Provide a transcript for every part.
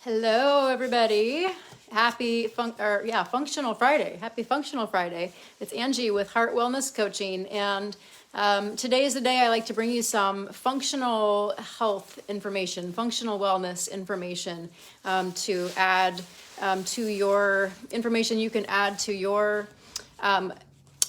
Hello, everybody. Functional Friday. Happy Functional Friday. It's Angie with Heart Wellness Coaching, and today is the day I like to bring you some functional health information, functional wellness information to add to your information you can add to your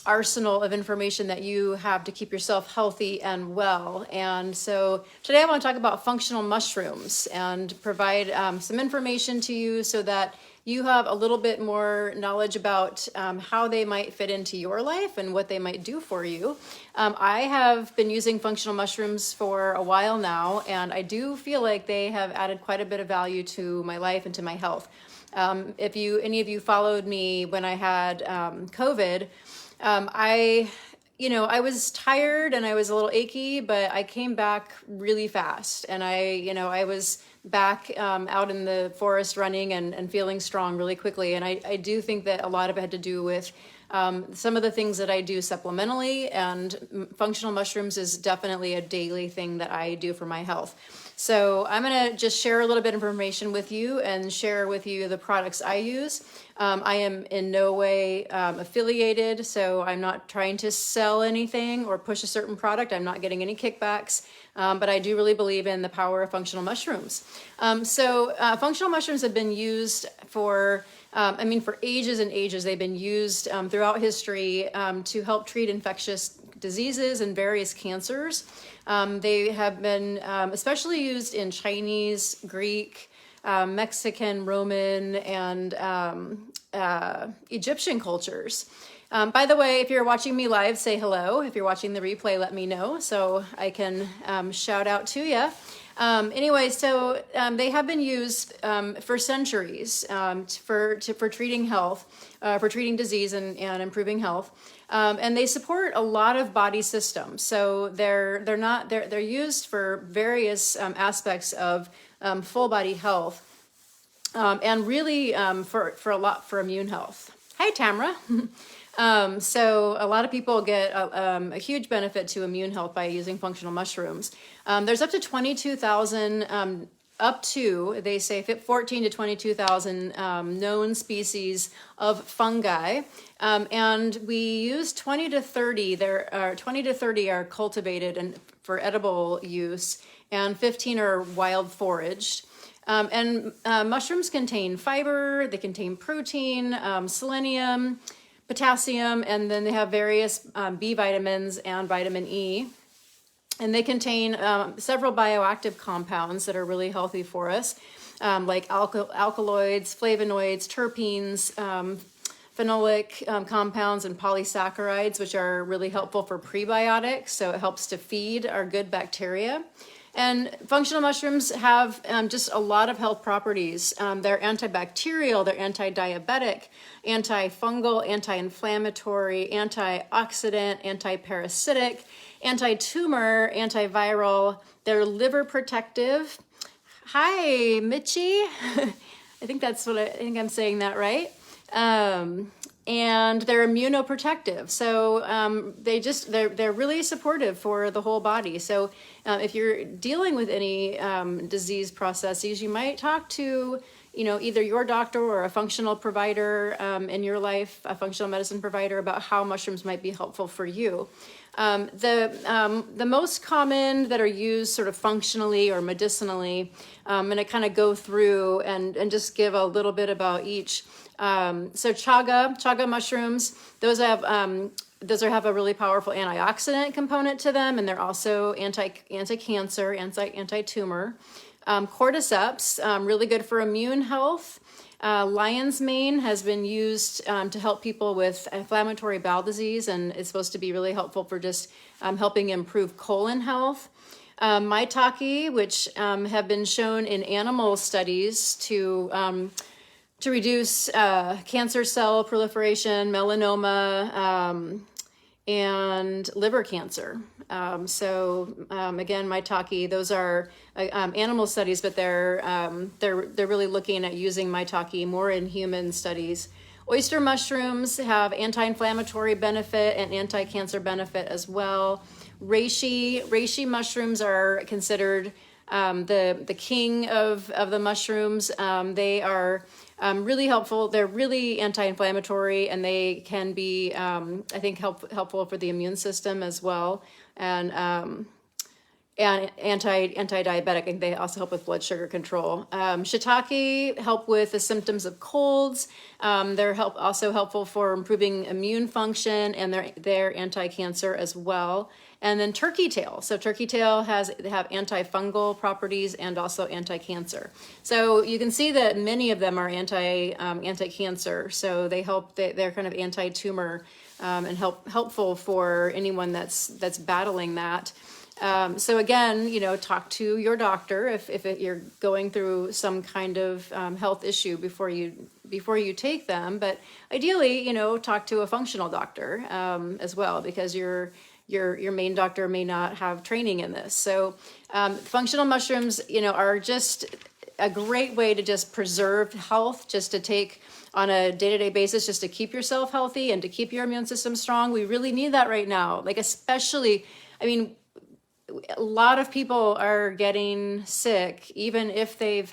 arsenal of information that you have to keep yourself healthy and well. And so today I want to talk about functional mushrooms and provide some information to you so that you have a little bit more knowledge about how they might fit into your life and what they might do for you. I have been using functional mushrooms for a while now, and I do feel like they have added quite a bit of value to my life and to my health. If any of you followed me when I had COVID, I was tired and I was a little achy, but I came back really fast, and I was back out in the forest running and feeling strong really quickly. And I do think that a lot of it had to do with some of the things that I do supplementally, and functional mushrooms is definitely a daily thing that I do for my health. So I'm going to just share a little bit of information with you and share with you the products I use. I am in no way affiliated, so I'm not trying to sell anything or push a certain product. I'm not getting any kickbacks, but I do really believe in the power of functional mushrooms. Functional mushrooms have been used for ages and ages. They've been used throughout history to help treat infectious diseases and various cancers. They have been especially used in Chinese, Greek, Mexican, Roman, and Egyptian cultures. By the way, if you're watching me live, say hello. If you're watching the replay, let me know so I can shout out to you. They have been used for centuries for treating health, for treating disease and improving health. And they support a lot of body systems. So they're used for various aspects of full body health, and really for immune health. Hi, Tamara. So a lot of people get a huge benefit to immune health by using functional mushrooms. There's up to 22,000, they say 14 to 22,000 known species of fungi. And we use 20 to 30. 20 to 30 are cultivated and for edible use, and 15 are wild foraged. Mushrooms contain fiber, they contain protein, selenium, potassium, and then they have various B vitamins and vitamin E. And they contain several bioactive compounds that are really healthy for us, like alkaloids, flavonoids, terpenes, phenolic compounds, and polysaccharides, which are really helpful for prebiotics. So it helps to feed our good bacteria. And functional mushrooms have just a lot of health properties. They're antibacterial, they're anti-diabetic, antifungal, anti-inflammatory, antioxidant, anti-parasitic, anti-tumor, antiviral. They're liver protective. Hi, Mitchie. I think I'm saying that right. And they're immunoprotective. So they're really supportive for the whole body. So if you're dealing with any disease processes, you might talk to either your doctor or a functional provider in your life, a functional medicine provider, about how mushrooms might be helpful for you. The most common that are used sort of functionally or medicinally, I'm going to kind of go through and just give a little bit about each. So chaga mushrooms, those have a really powerful antioxidant component to them, and they're also anti-cancer, anti-tumor. Cordyceps, really good for immune health. Lion's mane has been used to help people with inflammatory bowel disease, and is supposed to be really helpful for just helping improve colon health. Maitake, which have been shown in animal studies to reduce cancer cell proliferation, melanoma, and liver cancer. Again, maitake, those are animal studies, but they're really looking at using maitake more in human studies. Oyster mushrooms have anti-inflammatory benefit and anti-cancer benefit as well. Reishi mushrooms are considered the king of the mushrooms. They are really helpful. They're really anti-inflammatory, and they can be, I think, helpful for the immune system as well. And anti-diabetic, and they also help with blood sugar control. Shiitake help with the symptoms of colds. They're also helpful for improving immune function, and they're anti-cancer as well. And then turkey tail. So turkey tail they have antifungal properties and also anti-cancer. So you can see that many of them are anti-cancer. So they're kind of anti-tumor and helpful for anyone that's battling that. So again, talk to your doctor if you're going through some kind of health issue before you take them. But ideally, talk to a functional doctor as well, because your main doctor may not have training in this. So functional mushrooms, are just a great way to just preserve health, just to take on a day-to-day basis, just to keep yourself healthy and to keep your immune system strong. We really need that right now. Like, especially, a lot of people are getting sick, even if they've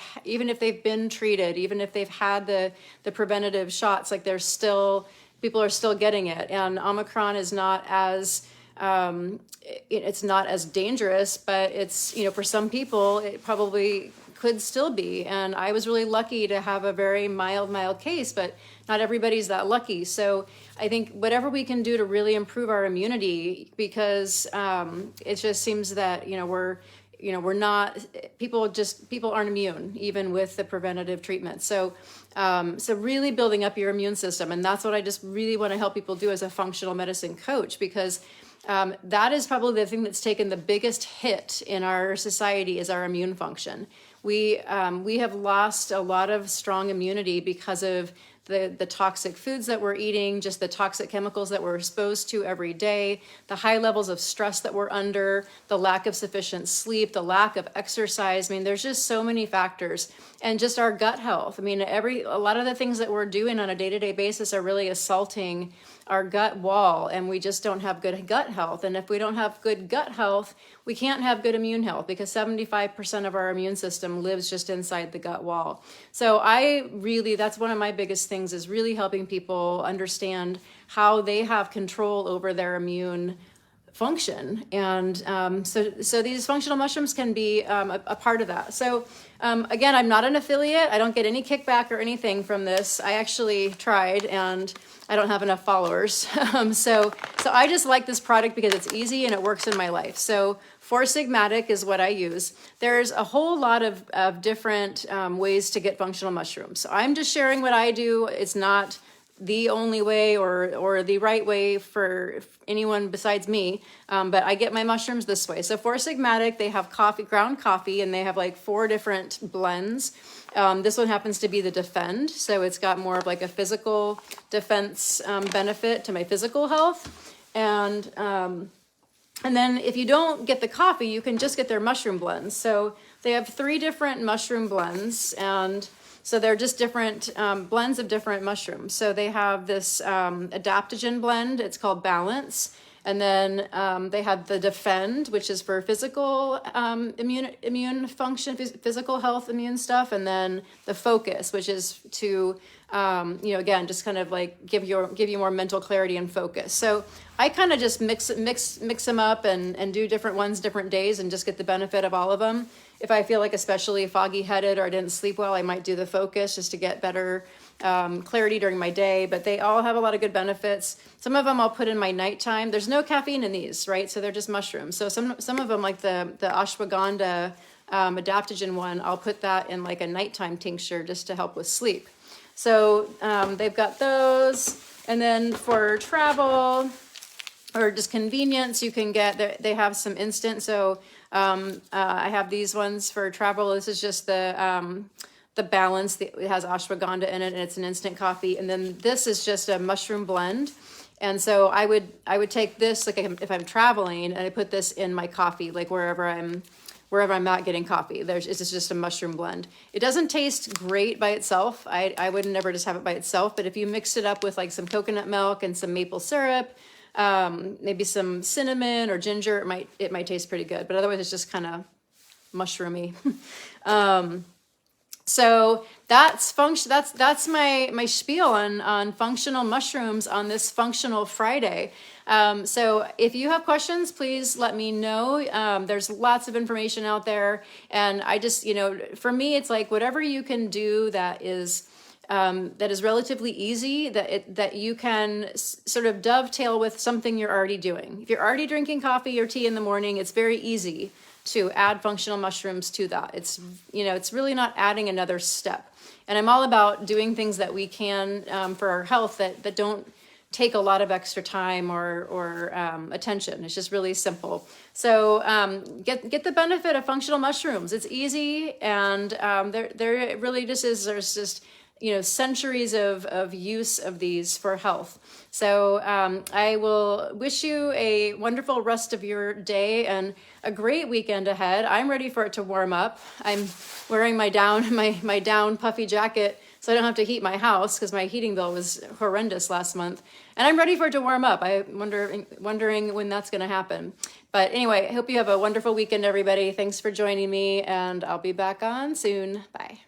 been treated, even if they've had the preventative shots. Like, people are still getting it, and Omicron is not as it's not as dangerous, but it's, for some people it probably could still be. And I was really lucky to have a very mild case, but not everybody's that lucky. So I think whatever we can do to really improve our immunity, because it just seems that we're not, people aren't immune even with the preventative treatment. So really building up your immune system, and that's what I just really want to help people do as a functional medicine coach, because that is probably the thing that's taken the biggest hit in our society, is our immune function. We have lost a lot of strong immunity because of the toxic foods that we're eating, just the toxic chemicals that we're exposed to every day, the high levels of stress that we're under, the lack of sufficient sleep, the lack of exercise. There's just so many factors, and just our gut health. A lot of the things that we're doing on a day-to-day basis are really assaulting our gut wall, and we just don't have good gut health. And if we don't have good gut health, we can't have good immune health, because 75% of our immune system lives just inside the gut wall. So that's one of my biggest things, is really helping people understand how they have control over their immune function. And so these functional mushrooms can be a part of that. So again, I'm not an affiliate. I don't get any kickback or anything from this. I actually tried, and I don't have enough followers. So I just like this product because it's easy and it works in my life. So 4-Sigmatic is what I use. There's a whole lot of different ways to get functional mushrooms. So I'm just sharing what I do. It's not the only way or the right way for anyone besides me, but I get my mushrooms this way. So 4-Sigmatic, they have ground coffee, and they have like 4 different blends. This one happens to be the Defend, so it's got more of like a physical defense benefit to my physical health. And then if you don't get the coffee, you can just get their mushroom blends. So they have 3 different mushroom blends, and so they're just different blends of different mushrooms. So they have this adaptogen blend, it's called Balance. And then they have the Defend, which is for physical immune function, physical health, immune stuff. And then the Focus, which is to, again, just kind of like give you more mental clarity and focus. So I kind of just mix them up and do different ones different days, and just get the benefit of all of them. If I feel like especially foggy headed or I didn't sleep well, I might do the Focus just to get better clarity during my day. But they all have a lot of good benefits. Some of them I'll put in my nighttime. There's no caffeine in these, right? So they're just mushrooms. So some of them, like the ashwagandha adaptogen one, I'll put that in like a nighttime tincture just to help with sleep. So they've got those. And then for travel or just convenience, you can get, they have some instant. So I have these ones for travel. This is just the Balance. It has ashwagandha in it, and it's an instant coffee. And then this is just a mushroom blend. And so I would take this, like if I'm traveling, and I put this in my coffee, like wherever I'm not getting coffee. It's just a mushroom blend. It doesn't taste great by itself. I would never just have it by itself. But if you mix it up with like some coconut milk and some maple syrup, maybe some cinnamon or ginger, it might taste pretty good. But otherwise, it's just kind of mushroomy. So that's my spiel on functional mushrooms on this Functional Friday. So if you have questions, please let me know. There's lots of information out there, and I just, for me, it's like whatever you can do that is relatively easy, that you can sort of dovetail with something you're already doing. If you're already drinking coffee or tea in the morning, it's very easy to add functional mushrooms to that. It's really not adding another step. And I'm all about doing things that we can for our health that don't take a lot of extra time or attention. It's just really simple. So get the benefit of functional mushrooms. It's easy, and there really just is. There's just centuries of use of these for health. So I will wish you a wonderful rest of your day and a great weekend ahead. I'm ready for it to warm up. I'm wearing my down puffy jacket so I don't have to heat my house because my heating bill was horrendous last month. And I'm ready for it to warm up. I'm wondering when that's going to happen. But anyway, I hope you have a wonderful weekend, everybody. Thanks for joining me, and I'll be back on soon. Bye.